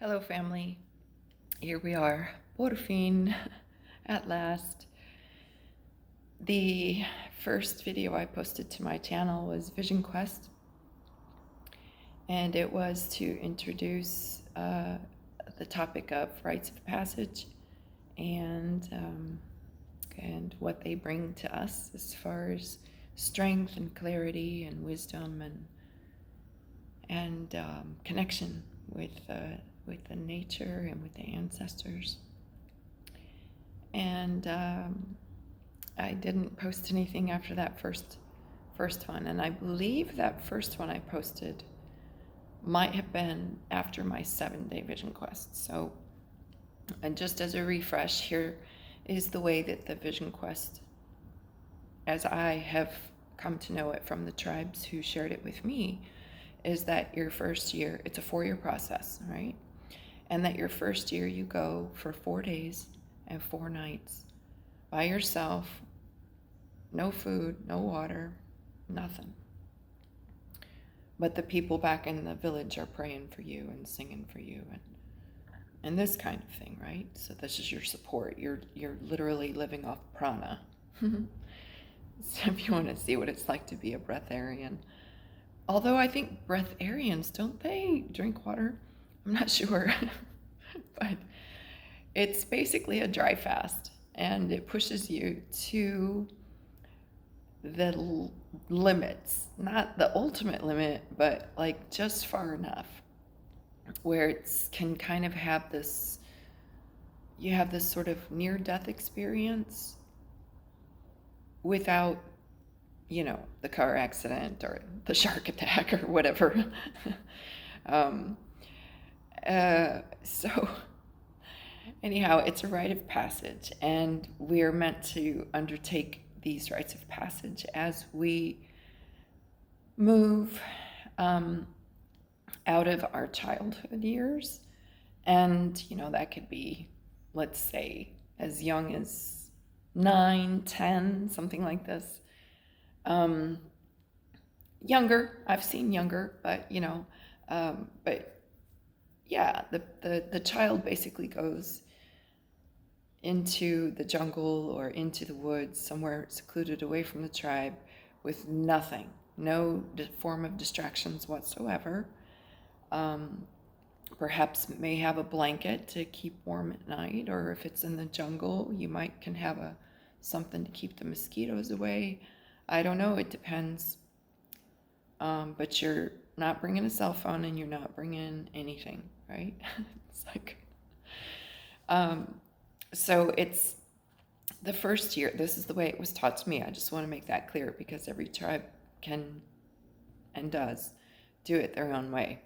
Hello, family. Here we are, por fin, at last. The first video I posted to my channel was Vision Quest, and it was to introduce the topic of rites of passage and what they bring to us as far as strength and clarity and wisdom and connection with the nature and with the ancestors. And I didn't post anything after that first one, and I believe that first one I posted might have been after my 7-day vision quest. So, and just as a refresh, here is the way that the vision quest, as I have come to know it from the tribes who shared it with me, is that your first year, it's a 4-year process, right? And that your first year you go for 4 days and 4 nights by yourself, no food, no water, nothing. But the people back in the village are praying for you and singing for you and this kind of thing, right? So this is your support. You're literally living off prana. So if you want to see what it's like to be a breatharian. Although I think breatharians, don't they drink water? I'm not sure. But it's basically a dry fast, and it pushes you to the limits, not the ultimate limit, but like just far enough where it can kind of have this, you have this sort of near-death experience without, the car accident or the shark attack or whatever. So anyhow, it's a rite of passage, and we're meant to undertake these rites of passage as we move out of our childhood years. And, that could be, let's say, as young as 9, 10, something like this. Younger, I've seen younger, but, but yeah, the child basically goes into the jungle or into the woods, somewhere secluded away from the tribe, with nothing, no form of distractions whatsoever. Perhaps may have a blanket to keep warm at night, or if it's in the jungle, you can have something to keep the mosquitoes away. I don't know, it depends. But you're not bringing a cell phone and you're not bringing anything, right? It's like, so it's the first year. This is the way it was taught to me. I just want to make that clear because every tribe can and does do it their own way.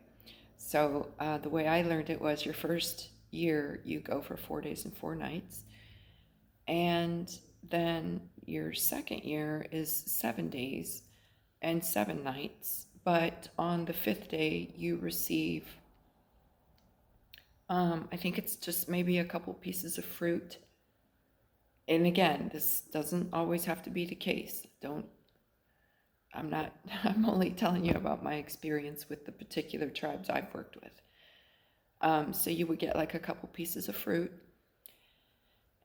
So the way I learned it was your first year, you go for 4 days and 4 nights. And then your second year is 7 days and 7 nights. But on the 5th day, you receive, I think it's just maybe a couple pieces of fruit. And again, this doesn't always have to be the case. I'm only telling you about my experience with the particular tribes I've worked with. So you would get like a couple pieces of fruit.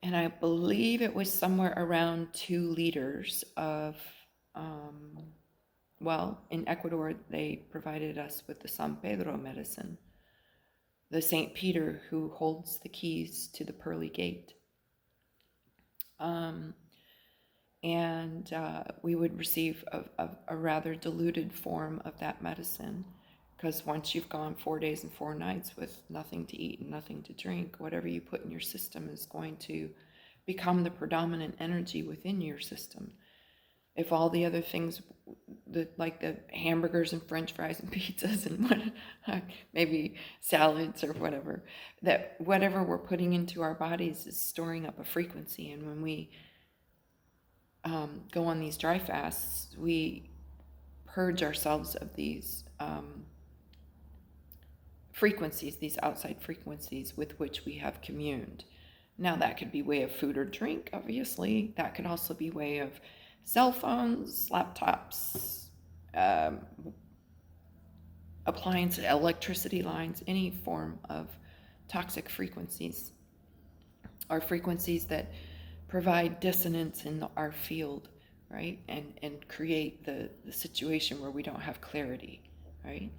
And I believe it was somewhere around 2 liters of, in Ecuador, they provided us with the San Pedro medicine, the St. Peter who holds the keys to the pearly gate. And we would receive a rather diluted form of that medicine, because once you've gone 4 days and 4 nights with nothing to eat and nothing to drink, whatever you put in your system is going to become the predominant energy within your system. If all the other things, like the hamburgers and french fries and pizzas and maybe salads or whatever, that whatever we're putting into our bodies is storing up a frequency. And when we go on these dry fasts, we purge ourselves of these frequencies, these outside frequencies with which we have communed. Now that could be way of food or drink, obviously. That could also be way of cell phones, laptops, appliances, electricity lines, any form of toxic frequencies, or frequencies that provide dissonance in our field, right? And create the situation where we don't have clarity, right?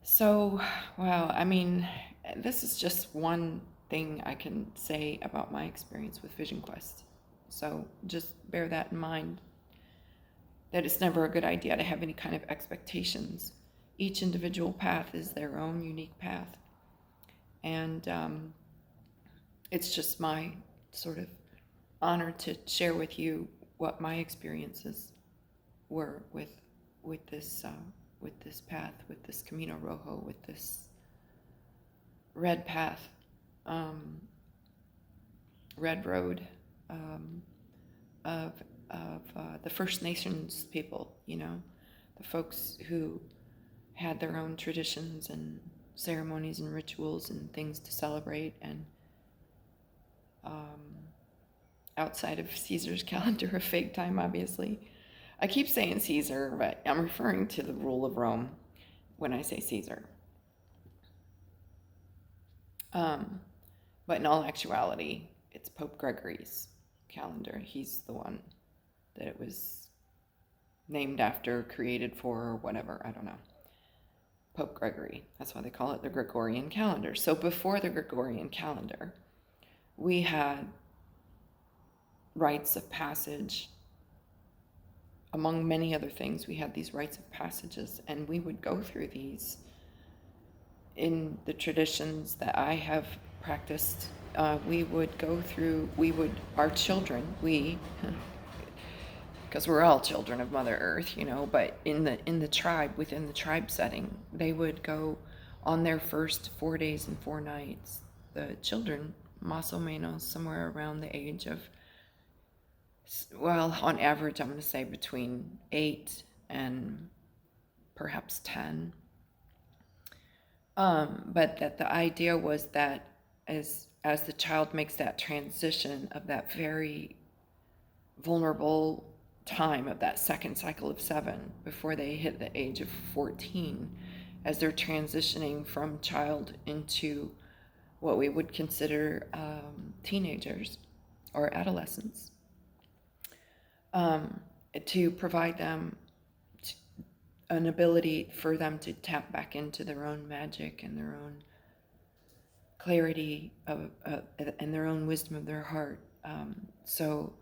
So, wow, I mean, this is just one thing I can say about my experience with Vision Quest. So just bear that in mind, that it's never a good idea to have any kind of expectations. Each individual path is their own unique path. And it's just my sort of honor to share with you what my experiences were with this path, with this Camino Rojo, with this red path, red road of the First Nations people, the folks who had their own traditions and ceremonies and rituals and things to celebrate, and outside of Caesar's calendar of fake time, obviously. I keep saying Caesar, but I'm referring to the rule of Rome when I say Caesar. But in all actuality, it's Pope Gregory's calendar. He's the one that it was named after, created for, or whatever. I don't know. Pope Gregory. That's why they call it the Gregorian calendar. So before the Gregorian calendar, we had rites of passage. Among many other things, we had these rites of passages, and we would go through these in the traditions that I have practiced. Our children, because we're all children of Mother Earth, but in the tribe, within the tribe setting, they would go on their first 4 days and 4 nights. The children, más o menos, somewhere around the age of, well, on average, I'm going to say between 8 and perhaps 10. But that the idea was that as the child makes that transition of that very vulnerable time of that second cycle of 7 before they hit the age of 14, as they're transitioning from child into what we would consider teenagers or adolescents, to provide them an ability for them to tap back into their own magic and their own clarity and their own wisdom of their heart, so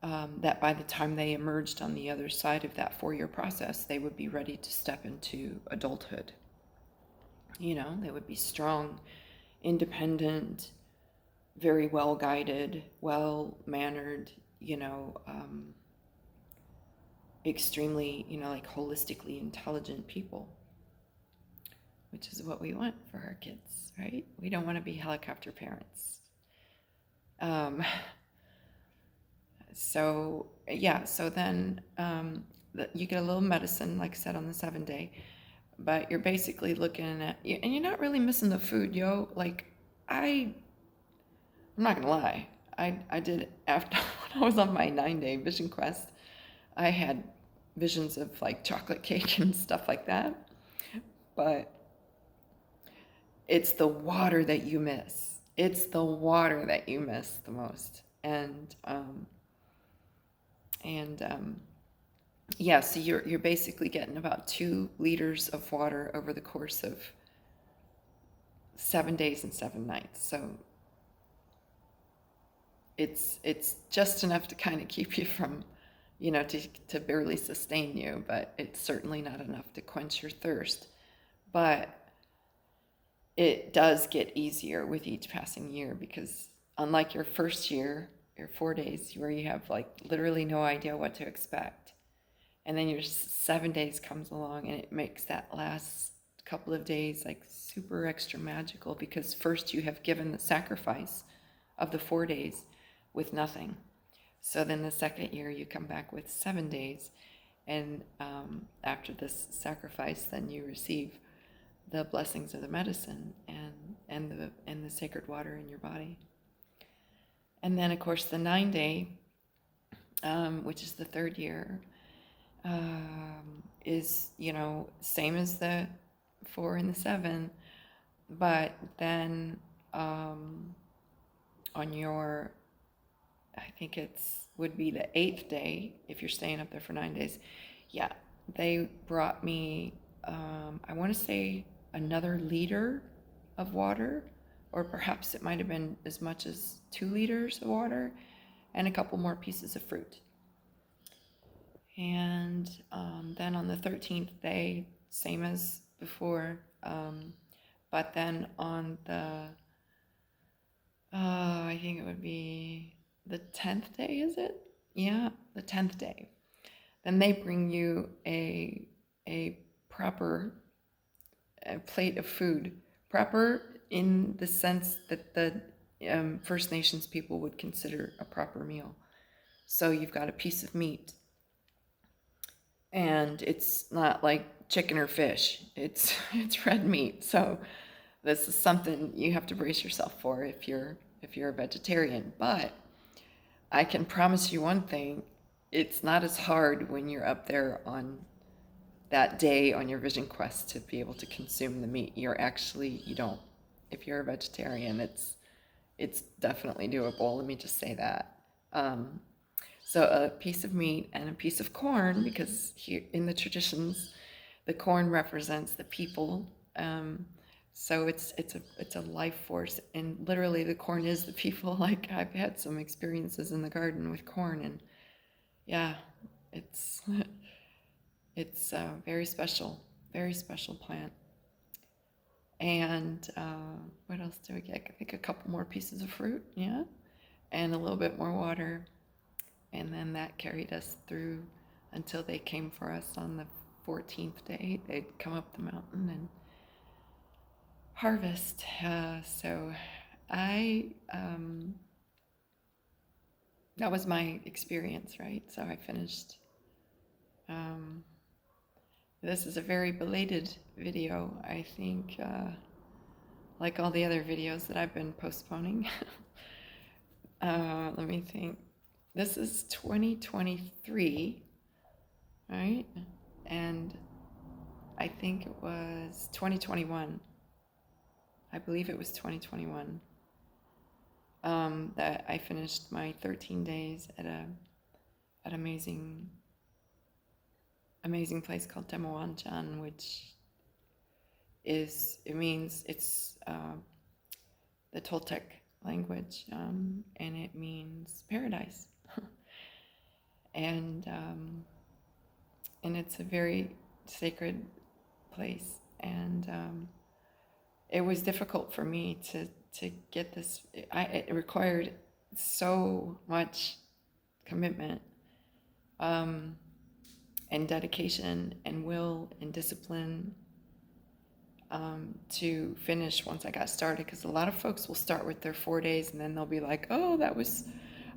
that by the time they emerged on the other side of that 4-year process, they would be ready to step into adulthood. They would be strong, independent, very well guided, well mannered, extremely, like holistically intelligent people, which is what we want for our kids, right? We don't want to be helicopter parents. So then you get a little medicine, like I said, on the 7th day, but you're basically looking at, and you're not really missing the food, like I'm not gonna lie, I did, after when I was on my 9-day vision quest, I had visions of like chocolate cake and stuff like that, but it's the water that you miss. It's the water that you miss the most. So you're basically getting about 2 liters of water over the course of 7 days and 7 nights. So it's just enough to kind of keep you from, to barely sustain you, but it's certainly not enough to quench your thirst. But it does get easier with each passing year, because unlike your first year, your 4 days, where you have like literally no idea what to expect, and then your 7 days comes along and it makes that last couple of days like super extra magical, because first you have given the sacrifice of the 4 days with nothing. So then the second year you come back with 7 days, and after this sacrifice, then you receive the blessings of the medicine and the sacred water in your body. And then, of course, the 9-day, which is the 3rd year, is, same as the 4 and the 7. But then on your, I think would be the 8th day, if you're staying up there for 9 days. Yeah, they brought me, I want to say another liter of water, or perhaps it might have been as much as 2 liters of water, and a couple more pieces of fruit. And then on the 13th day, same as before, but then on the, I think it would be the 10th day, is it? Yeah, the 10th day. Then they bring you a proper plate of food. Proper in the sense that the First Nations people would consider a proper meal. So you've got a piece of meat, and it's not like chicken or fish. It's red meat. So this is something you have to brace yourself for if you're a vegetarian. But I can promise you one thing, it's not as hard when you're up there on that day on your vision quest to be able to consume the meat. You don't, if you're a vegetarian, it's definitely doable. Let me just say that. So a piece of meat and a piece of corn, because here in the traditions, the corn represents the people. So it's a life force, and literally the corn is the people. Like, I've had some experiences in the garden with corn, and yeah, it's it's a very special plant. And what else do we get? I think a couple more pieces of fruit, yeah, and a little bit more water. And then that carried us through until they came for us on the 14th day. They'd come up the mountain and harvest. So that was my experience, right? So I finished. This is a very belated video, I think, like all the other videos that I've been postponing. Let me think. This is 2023, right? And I think it was 2021. I believe it was 2021 that I finished my 13 days at an amazing place called Demoanchan, which means it's the Toltec language, and it means paradise. And it's a very sacred place, and it was difficult for me to get this. It required so much commitment, and dedication and will and discipline, to finish once I got started, because a lot of folks will start with their 4 days and then they'll be like, oh, that was,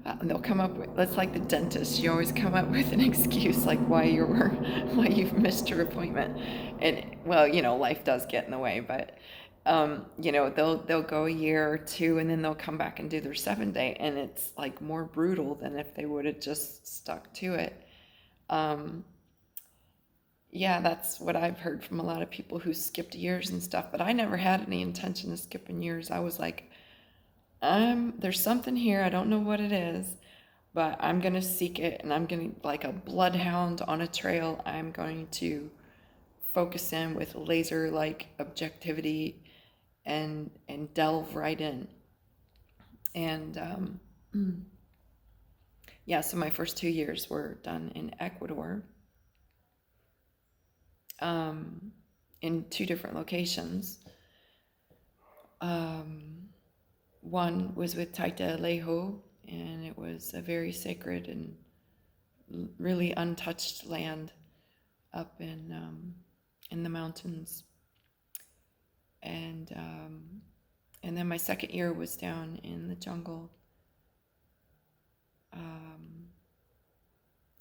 and they'll come up with, that's like the dentist, you always come up with an excuse like why you've missed your appointment. And well, life does get in the way, but they'll go a year or two and then they'll come back and do their 7-day, and it's like more brutal than if they would have just stuck to it. Yeah, that's what I've heard from a lot of people who skipped years and stuff, but I never had any intention of skipping years. I was like, there's something here, I don't know what it is, but I'm gonna seek it, and I'm gonna, like a bloodhound on a trail, I'm going to focus in with laser-like objectivity and delve right in. And yeah, so my first 2 years were done in Ecuador, in 2 different locations. One was with Taita Alejo, and it was a very sacred and really untouched land up in the mountains. And then my second year was down in the jungle,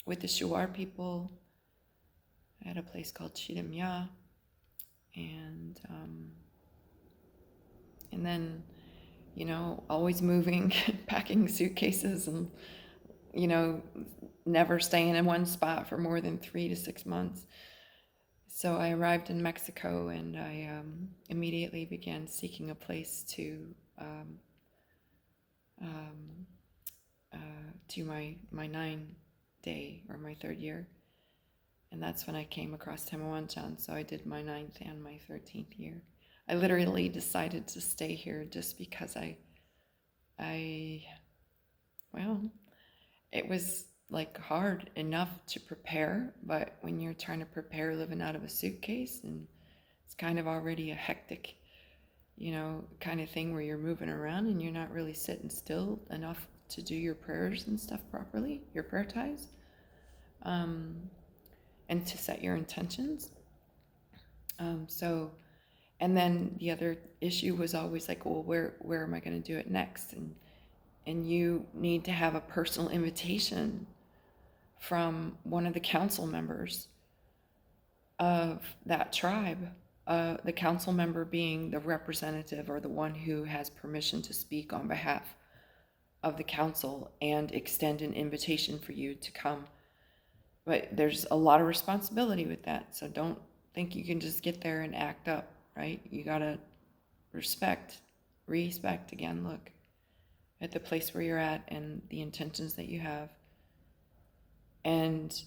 with the Shuar people at a place called Chidamya, and then, always moving, packing suitcases, and, never staying in one spot for more than 3 to 6 months. So I arrived in Mexico, and I immediately began seeking a place to um, do my 9-day or my 3rd year. And that's when I came across Tema Wanchan. So I did my 9th and my 13th year. I literally decided to stay here just because well, it was like hard enough to prepare, but when you're trying to prepare living out of a suitcase, and it's kind of already a hectic, kind of thing where you're moving around and you're not really sitting still enough to do your prayers and stuff properly, your prayer ties, and to set your intentions. And then the other issue was always like, well, where am I going to do it next? And you need to have a personal invitation from one of the council members of that tribe, the council member being the representative or the one who has permission to speak on behalf of the council and extend an invitation for you to come. But there's a lot of responsibility with that, so don't think you can just get there and act up, right? You gotta respect again, look at the place where you're at and the intentions that you have, and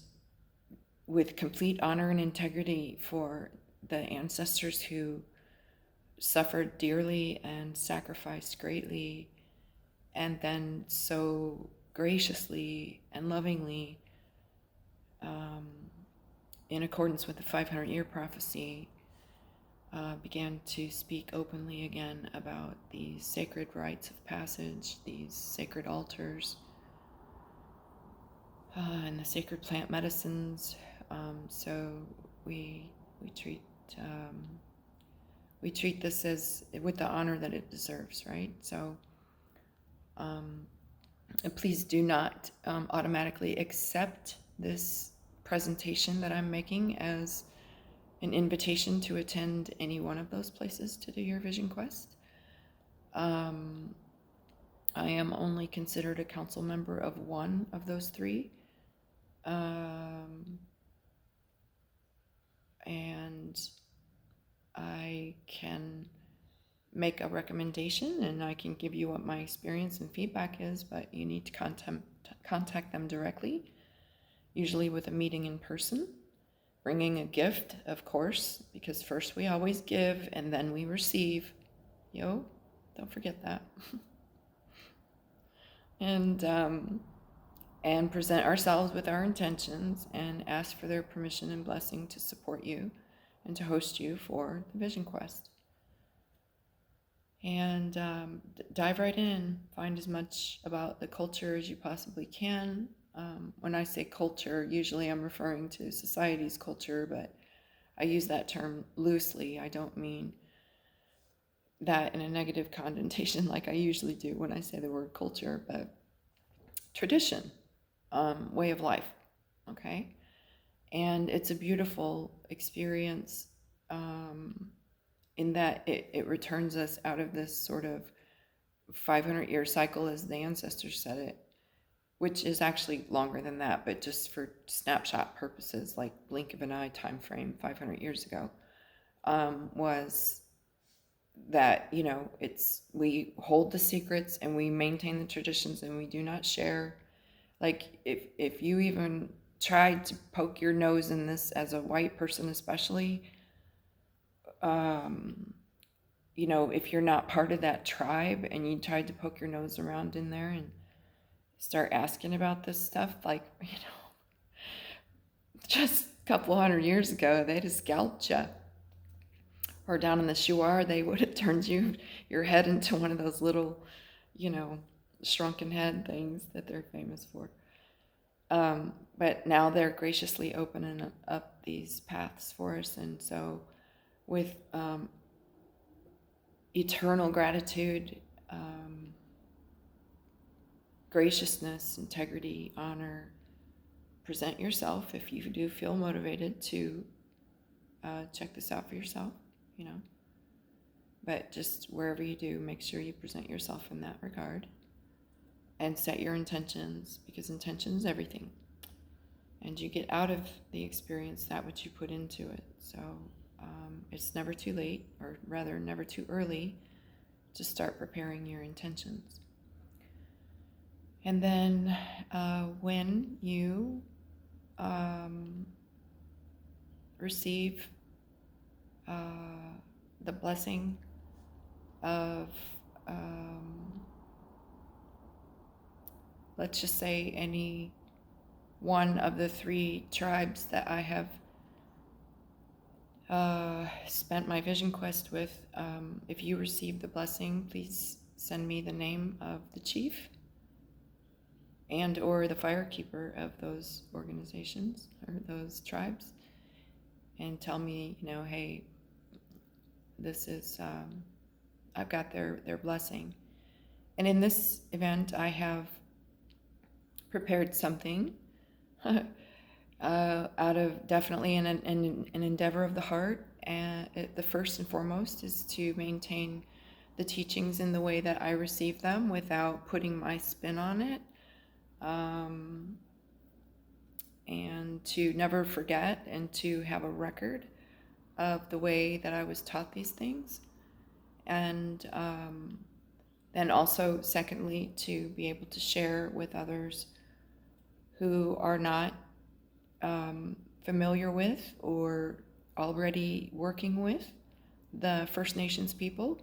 with complete honor and integrity for the ancestors who suffered dearly and sacrificed greatly, and then so graciously and lovingly, in accordance with the 500-year prophecy, began to speak openly again about these sacred rites of passage, these sacred altars, and the sacred plant medicines. So we treat this as with the honor that it deserves, right? So please do not automatically accept this presentation that I'm making as an invitation to attend any one of those places to do your vision quest. I am only considered a council member of one of those 3. And I can make a recommendation and I can give you what my experience and feedback is, but you need to contact them directly, usually with a meeting in person, bringing a gift, of course, because first we always give and then we receive. Don't forget that. And present ourselves with our intentions and ask for their permission and blessing to support you and to host you for the Vision Quest. And dive right in, find as much about the culture as you possibly can. When I say culture, usually I'm referring to society's culture, but I use that term loosely. I don't mean that in a negative connotation like I usually do when I say the word culture, but tradition, way of life, okay? And it's a beautiful experience in that it returns us out of this sort of 500-year cycle, as the ancestors said it, which is actually longer than that, but just for snapshot purposes, like blink of an eye time frame, 500 years ago, was that, we hold the secrets and we maintain the traditions and we do not share. Like if you even tried to poke your nose in this as a white person, especially, if you're not part of that tribe and you tried to poke your nose around in there and start asking about this stuff, like, just a couple hundred years ago, they'd have scalped you. Or down in the Shuar, they would have turned your head into one of those little, shrunken head things that they're famous for. But now they're graciously opening up these paths for us. And so with eternal gratitude, graciousness, integrity, honor, present yourself if you do feel motivated to check this out for yourself, But just wherever you do, make sure you present yourself in that regard and set your intentions, because intention is everything. and you get out of the experience that which you put into it. So it's never too late, or rather never too early, to start preparing your intentions. And then when you receive the blessing of, let's just say, any one of the 3 tribes that I have spent my vision quest with, if you receive the blessing, please send me the name of the chief and or the firekeeper of those organizations or those tribes, and tell me, hey, this is, I've got their blessing. And in this event, I have prepared something out of definitely an endeavor of the heart. And the first and foremost is to maintain the teachings in the way that I receive them without putting my spin on it. And to never forget and to have a record of the way that I was taught these things. And then also, secondly, to be able to share with others who are not familiar with or already working with the First Nations people.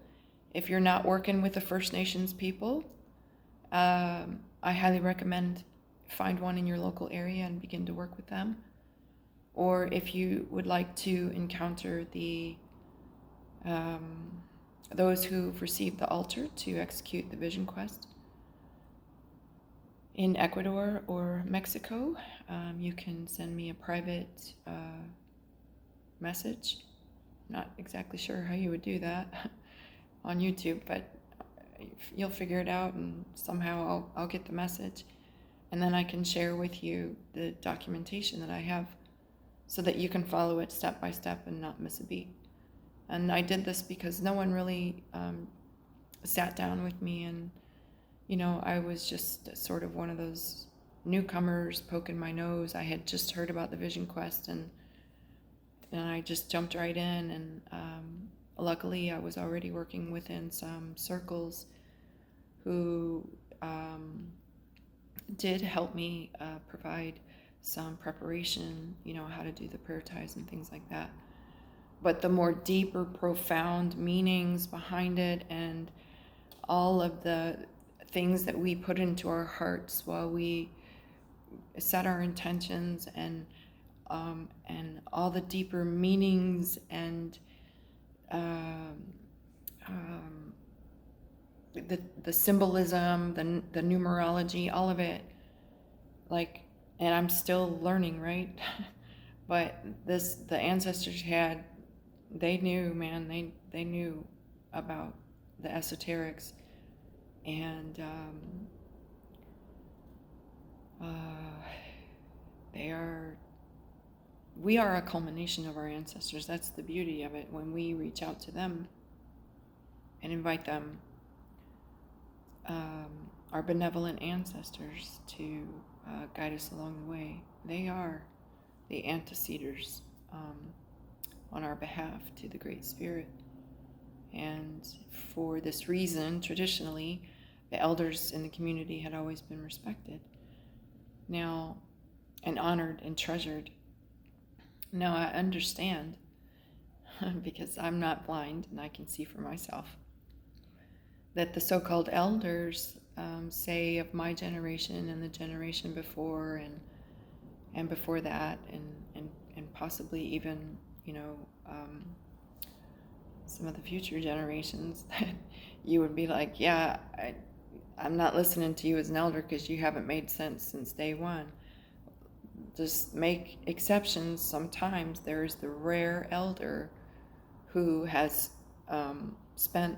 If you're not working with the First Nations people, I highly recommend find one in your local area and begin to work with them. Or if you would like to encounter the those who've received the altar to execute the vision quest in Ecuador or Mexico, you can send me a private message. Not exactly sure how you would do that on YouTube, but you'll figure it out, and somehow I'll get the message, and then I can share with you the documentation that I have so that you can follow it step by step and not miss a beat. And I did this because no one really sat down with me, and I was just sort of one of those newcomers poking my nose. I had just heard about the Vision Quest, and I just jumped right in. And luckily, I was already working within some circles who did help me provide some preparation, how to do the prayer ties and things like that. But the more deeper, profound meanings behind it, and all of the things that we put into our hearts while we set our intentions, and all the deeper meanings and the symbolism, the numerology, all of it, and I'm still learning, right? But the ancestors they knew, man, they knew about the esoterics, and we are a culmination of our ancestors. That's the beauty of it. When we reach out to them and invite them, our benevolent ancestors, to guide us along the way, they are the anteceders on our behalf to the Great Spirit. And for this reason, traditionally, the elders in the community had always been respected now, and honored and treasured. Now I understand, because I'm not blind and I can see for myself, that the so-called elders, say, of my generation and the generation before and before that, and possibly even some of the future generations, that you would be like, yeah, I'm not listening to you as an elder because you haven't made sense since day one. Just make exceptions. Sometimes there's the rare elder who has spent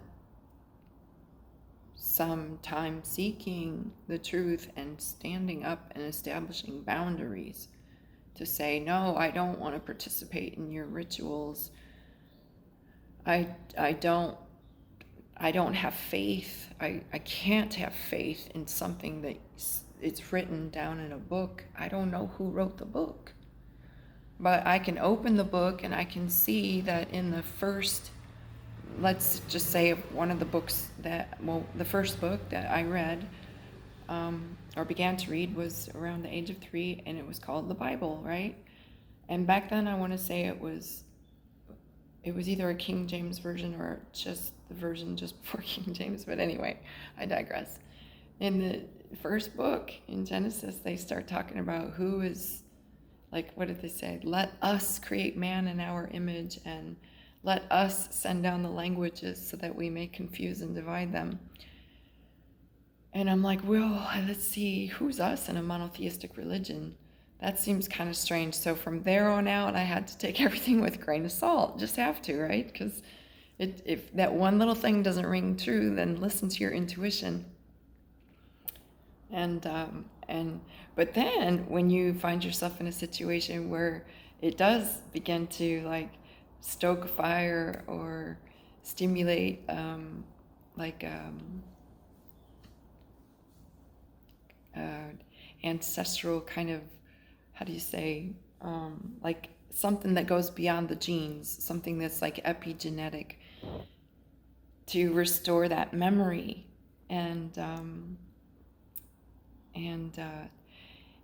some time seeking the truth and standing up and establishing boundaries to say, no, I don't want to participate in your rituals. I don't have faith. I can't have faith in something it's written down in a book. I don't know who wrote the book, but I can open the book and I can see that in the first, let's just say one of the books the first book that I read, or began to read, was around the age of 3, and it was called the Bible, right? And back then I want to say it was either a King James version or just the version just before King James, but anyway, I digress. In the first book, in Genesis, they start talking about who is, like, what did they say? Let us create man in our image, and let us send down the languages so that we may confuse and divide them. And I'm like, well, let's see, who's us in a monotheistic religion? That seems kind of strange. So from there on out, I had to take everything with a grain of salt. Just have to, right? Because if that one little thing doesn't ring true, then listen to your intuition. But then when you find yourself in a situation where it does begin to like stoke a fire or stimulate ancestral kind of, how do you say, like something that goes beyond the genes, something that's like epigenetic, to restore that memory. And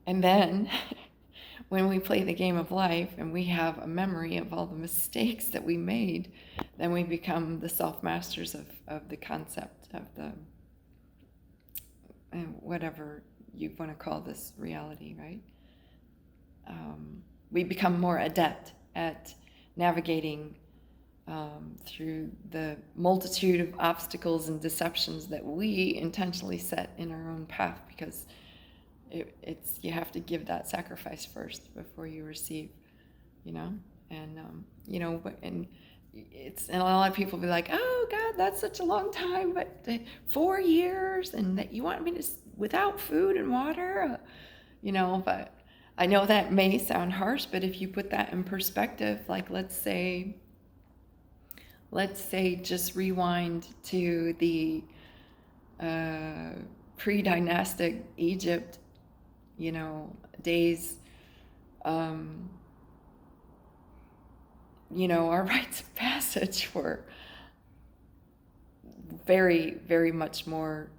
then when we play the game of life and we have a memory of all the mistakes that we made, then we become the self-masters of the concept of the, whatever you want to call this reality, right? We become more adept at navigating through the multitude of obstacles and deceptions that we intentionally set in our own path, because it's you have to give that sacrifice first before you receive, and and a lot of people be like, oh God, that's such a long time, but 4 years, and that you want me to without food and water, but I know that may sound harsh, but if you put that in perspective, like let's say just rewind to the pre-dynastic Egypt, days, our rites of passage were very, very much more,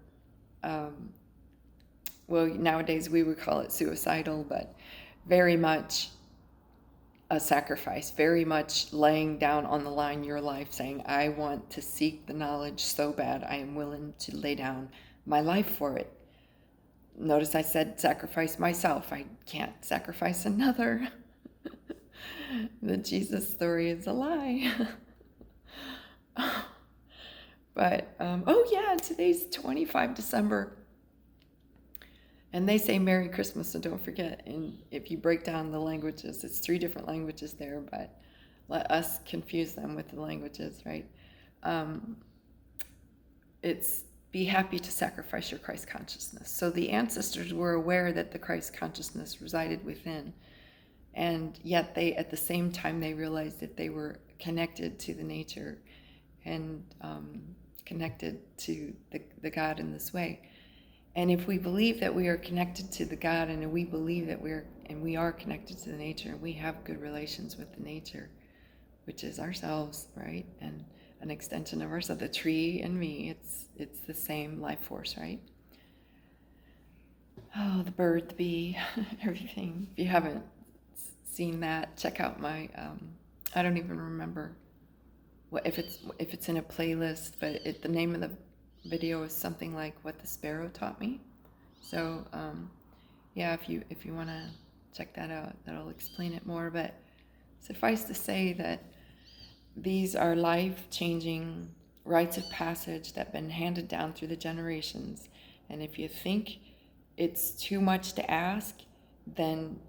well, nowadays we would call it suicidal, but very much a sacrifice, very much laying down on the line your life, saying, I want to seek the knowledge so bad, I am willing to lay down my life for it. Notice I said sacrifice myself. I can't sacrifice another. The Jesus story is a lie. But, today's 25 December. And they say Merry Christmas, so don't forget. And if you break down the languages, it's 3 different languages there, but let us confuse them with the languages, right? It's be happy to sacrifice your Christ consciousness. So the ancestors were aware that the Christ consciousness resided within, and yet at the same time, they realized that they were connected to the nature and connected to the God in this way. And if we believe that we are connected to the God, and we believe that we are connected to the nature, and we have good relations with the nature, which is ourselves, right? And an extension of ourselves, the tree and me, it's the same life force, right? Oh, the bird, the bee, everything. If you haven't seen that, check out my, I don't even remember if it's in a playlist, but the name of the video is something like What the Sparrow Taught Me. So if you want to check that out, that'll explain it more. But suffice to say that these are life-changing rites of passage that have been handed down through the generations. And if you think it's too much to ask, then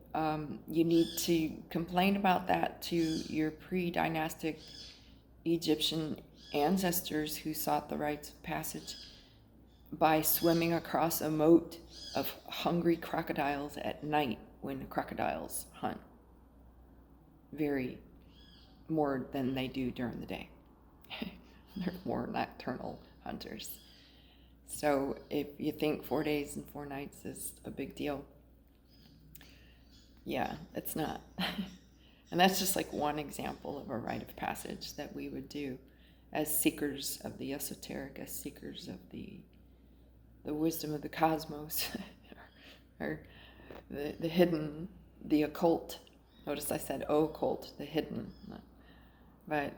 you need to complain about that to your pre-dynastic Egyptian ancestors who sought the rites of passage by swimming across a moat of hungry crocodiles at night when crocodiles hunt very more than they do during the day. They're more nocturnal hunters. So if you think 4 days and 4 nights is a big deal, yeah, it's not. And that's just like one example of a rite of passage that we would do as seekers of the esoteric, as seekers of the wisdom of the cosmos, or the hidden, the occult. Notice I said occult, the hidden. But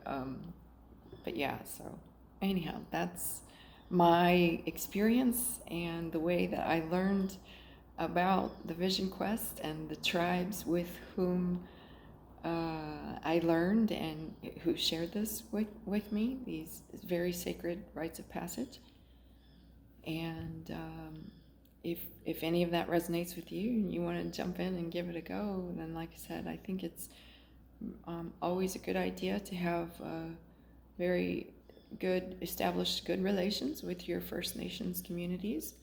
yeah, so anyhow, that's my experience and the way that I learned about the Vision Quest and the tribes with whom I learned and who shared this with me, these very sacred rites of passage. And if any of that resonates with you and you want to jump in and give it a go, then like I said, I think it's always a good idea to have very established good relations with your First Nations communities,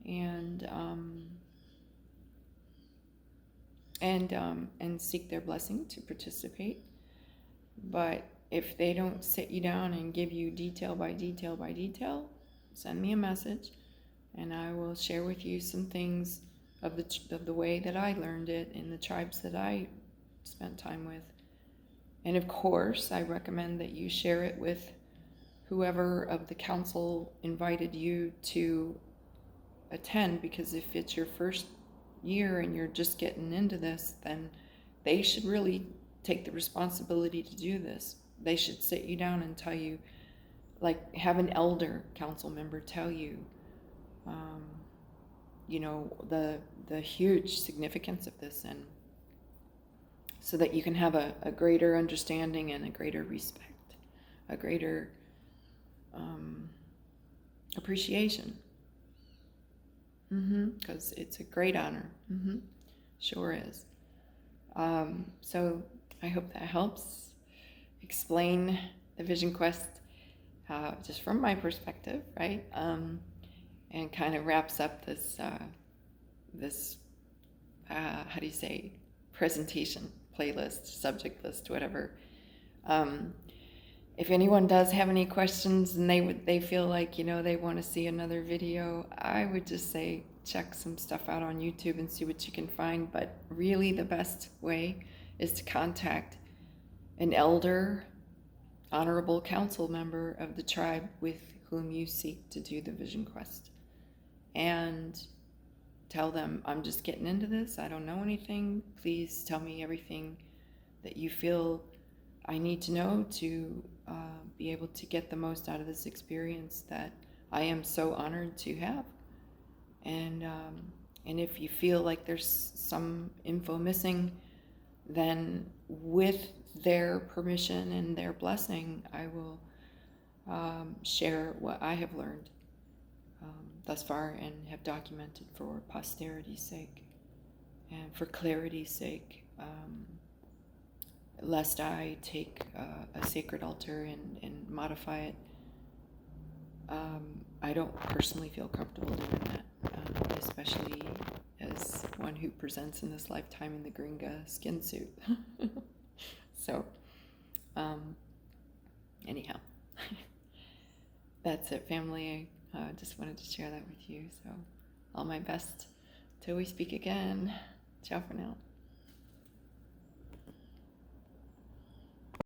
and seek their blessing to participate. But if they don't sit you down and give you detail by detail by detail, send me a message and I will share with you some things of the way that I learned it in the tribes that I spent time with. And of course, I recommend that you share it with whoever of the council invited you to attend, because if it's your first year and you're just getting into this, then they should really take the responsibility to do this. They should sit you down and tell you, like have an elder council member tell you, the huge significance of this, and so that you can have a greater understanding and a greater respect, a greater appreciation. Because it's a great honor. Sure is. So I hope that helps explain the Vision Quest just from my perspective, right? And kind of wraps up this how do you say, presentation, playlist, subject list, whatever. If anyone does have any questions and they feel like, they want to see another video, I would just say check some stuff out on YouTube and see what you can find. But really the best way is to contact an elder, honorable council member of the tribe with whom you seek to do the Vision Quest, and tell them, I'm just getting into this, I don't know anything, please tell me everything that you feel I need to know to be able to get the most out of this experience that I am so honored to have. And if you feel like there's some info missing, then with their permission and their blessing, I will share what I have learned thus far and have documented for posterity's sake and for clarity's sake, lest I take a sacred altar and modify it. I don't personally feel comfortable doing that, especially as one who presents in this lifetime in the Gringa skin suit. So, anyhow, that's it, family. I just wanted to share that with you. So, all my best till we speak again. Ciao for now.